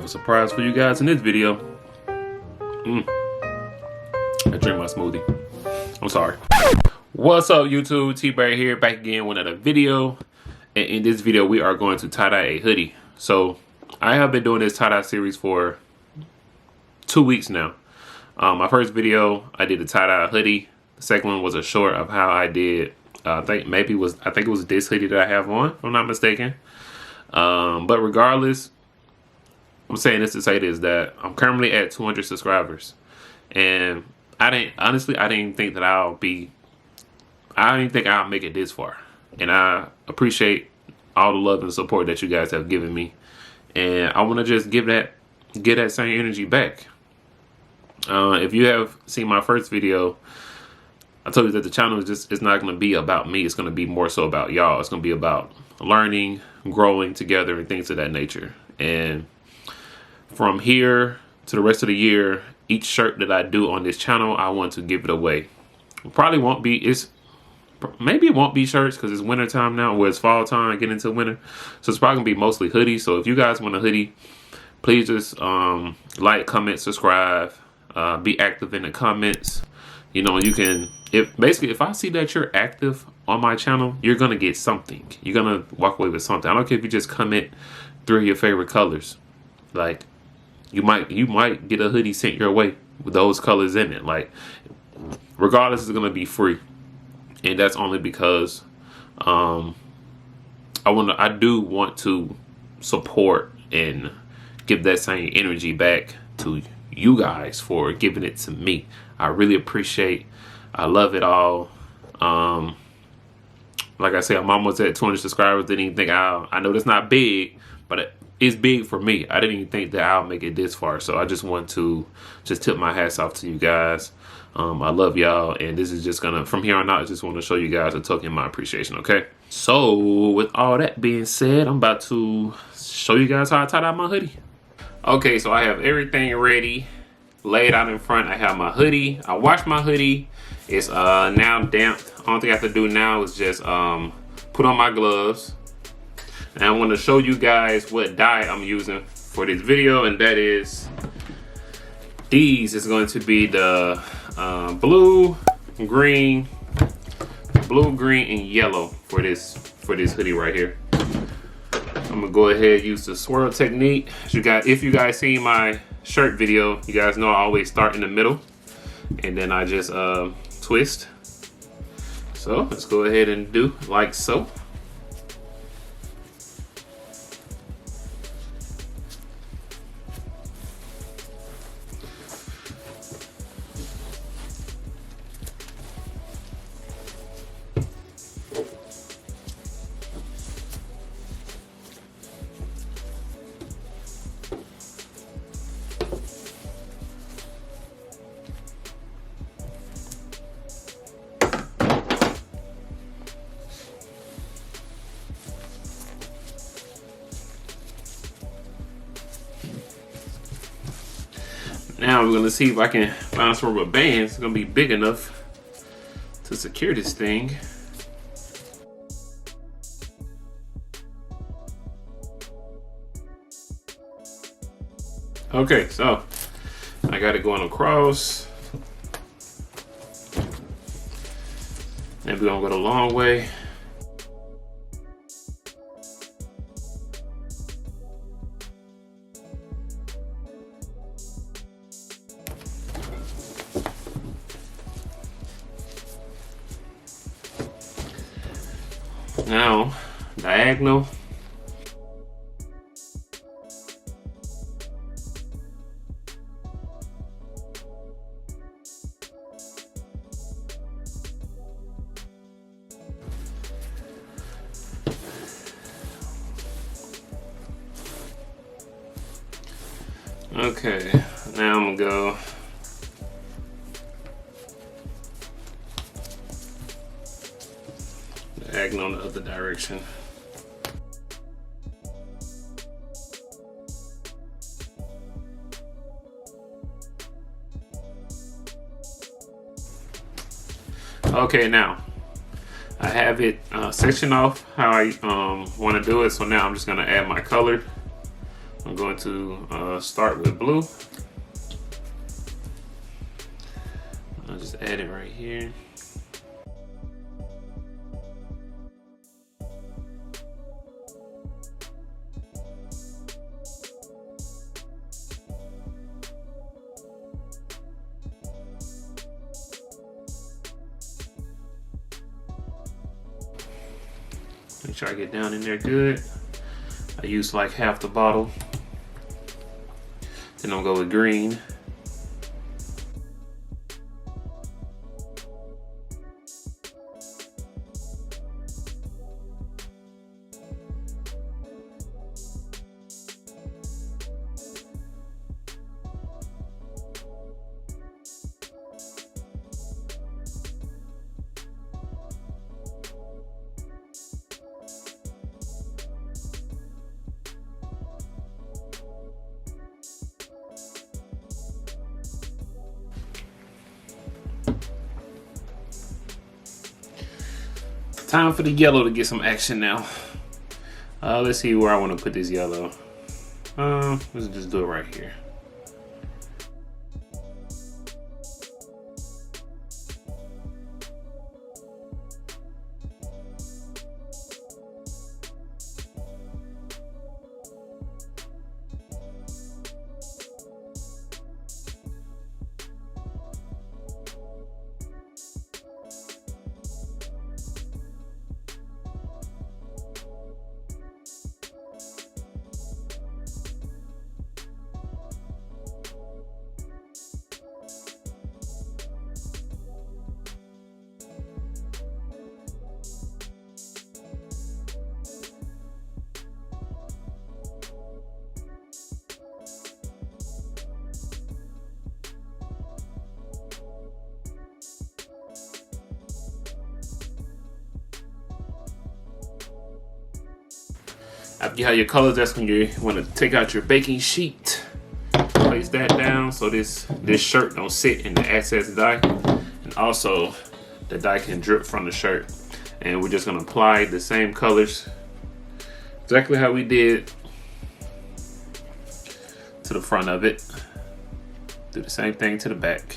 a surprise for you guys in this video. I drink my smoothie. I'm sorry. What's up, YouTube? T-Bird here, back again with another video. And in this video, we are going to tie-dye a hoodie. So I have been doing this tie-dye series for 2 weeks now. My first video, I did a tie-dye hoodie. The second one was a short of how I did. I think it was this hoodie that I have on, if I'm not mistaken. But regardless, I'm saying this to say this, that I'm currently at 200 subscribers, and I didn't think that I'll make it this far. And I appreciate all the love and support that you guys have given me, and I want to just get that same energy back. If you have seen my first video, I told you that the channel it's not going to be about me. It's going to be more so about y'all. It's going to be about learning, growing together, and things of that nature. And from here to the rest of the year, each shirt that I do on this channel, I want to give it away. Maybe it won't be shirts because it's winter time now, where it's fall time, getting into winter. So it's probably gonna be mostly hoodies. So if you guys want a hoodie, please just like, comment, subscribe, be active in the comments. You know, you can, if I see that you're active on my channel, you're gonna get something. You're gonna walk away with something. I don't care if you just comment 3 of your favorite colors. Like, you might get a hoodie sent your way with those colors in it. Like, regardless, it's gonna be free, and that's only because I do want to support and give that same energy back to you guys for giving it to me. I really appreciate. I love it all. Like I said, I'm almost at 200 subscribers. Didn't even think I know that's not big, but it's big for me. I didn't even think that I'll make it this far. So I just want to tip my hats off to you guys. I love y'all, and this is just gonna, from here on out, I just want to show you guys a token of my appreciation, okay? So with all that being said, I'm about to show you guys how I tie dye my hoodie. Okay, so I have everything ready, laid out in front. I have my hoodie. I washed my hoodie. It's now damp. All thing I have to do now is just put on my gloves. And I want to show you guys what dye I'm using for this video, and that is these. Is going to be the blue, green, and yellow for this hoodie right here. I'm gonna go ahead and use the swirl technique. If you guys seen my shirt video, you guys know I always start in the middle, and then I just twist. So let's go ahead and do like so. Now I'm gonna see if I can find some rubber bands. It's gonna be big enough to secure this thing. Okay, so I got it going across. And we're gonna go the long way. Now, diagonal. Okay, now I'm gonna go diagonal in the other direction. Okay, now I have it sectioned off how I want to do it. So now I'm just going to add my color. I'm going to start with blue. I'll just add it right here. Make sure I get down in there good. I use like half the bottle. Then I'll go with green. Time for the yellow to get some action now. Let's see where I want to put this yellow. Let's just do it right here. After you have your colors, that's when you want to take out your baking sheet. Place that down so this shirt don't sit in the excess dye, and also the dye can drip from the shirt. And we're just gonna apply the same colors exactly how we did to the front of it. Do the same thing to the back.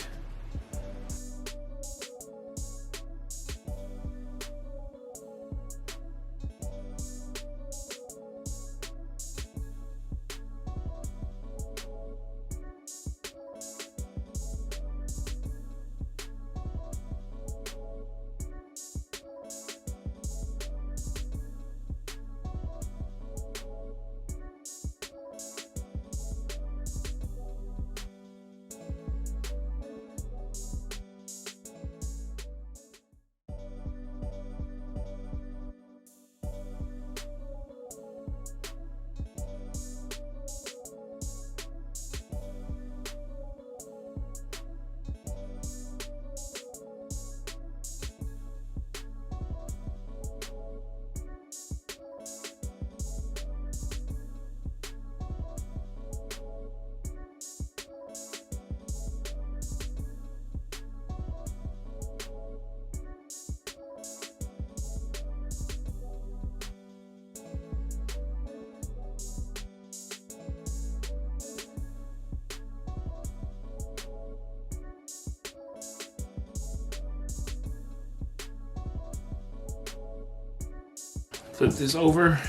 Flip this over.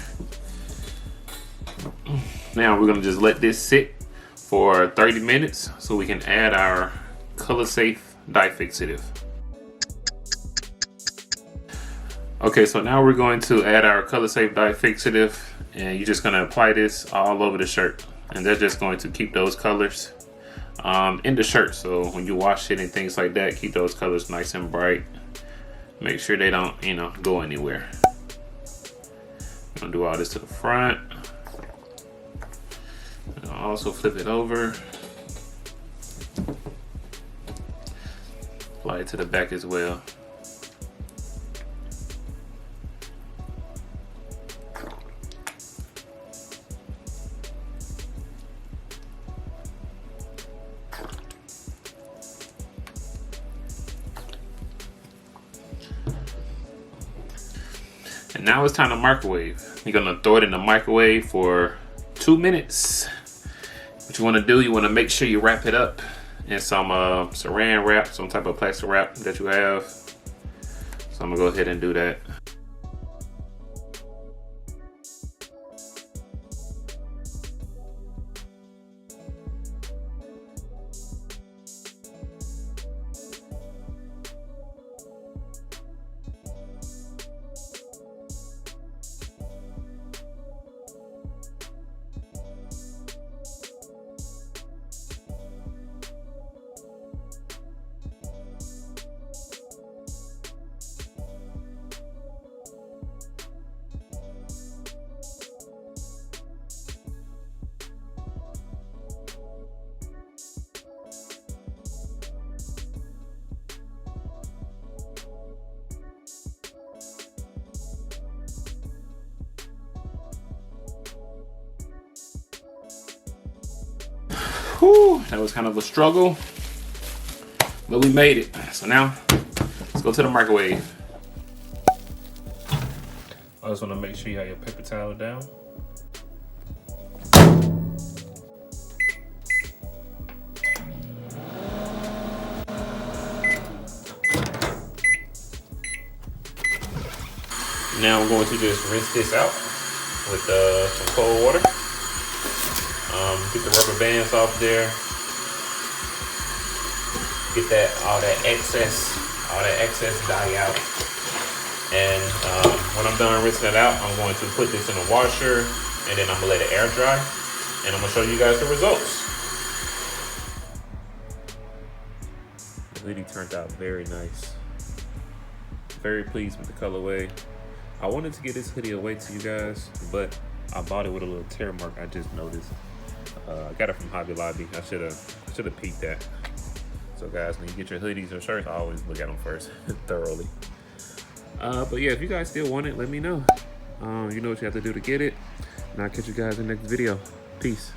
Now we're gonna just let this sit for 30 minutes so we can add our color safe dye fixative. Okay, so now we're going to add our color safe dye fixative, and you're just gonna apply this all over the shirt, and they're just going to keep those colors in the shirt. So when you wash it and things like that, keep those colors nice and bright. Make sure they don't, go anywhere. I'm gonna do all this to the front. I'll also flip it over. Apply it to the back as well. And now it's time to microwave. You're gonna throw it in the microwave for 2 minutes. What you want to do, you want to make sure you wrap it up in some saran wrap, some type of plastic wrap that you have. So I'm gonna go ahead and do that. Whew, that was kind of a struggle, but we made it. So now, let's go to the microwave. I just want to make sure you have your paper towel down. Now I'm going to just rinse this out with some cold water. Get the rubber bands off there. Get all that excess dye out. And when I'm done rinsing it out, I'm going to put this in a washer, and then I'm gonna let it air dry, and I'm gonna show you guys the results. The hoodie turned out very nice. Very pleased with the colorway. I wanted to get this hoodie away to you guys, but I bought it with a little tear mark. I just noticed. I got it from Hobby Lobby. I should have peeked that. So guys, when you get your hoodies or shirts, I always look at them first thoroughly. But yeah, if you guys still want it, let me know. You know what you have to do to get it. And I'll catch you guys in the next video. Peace.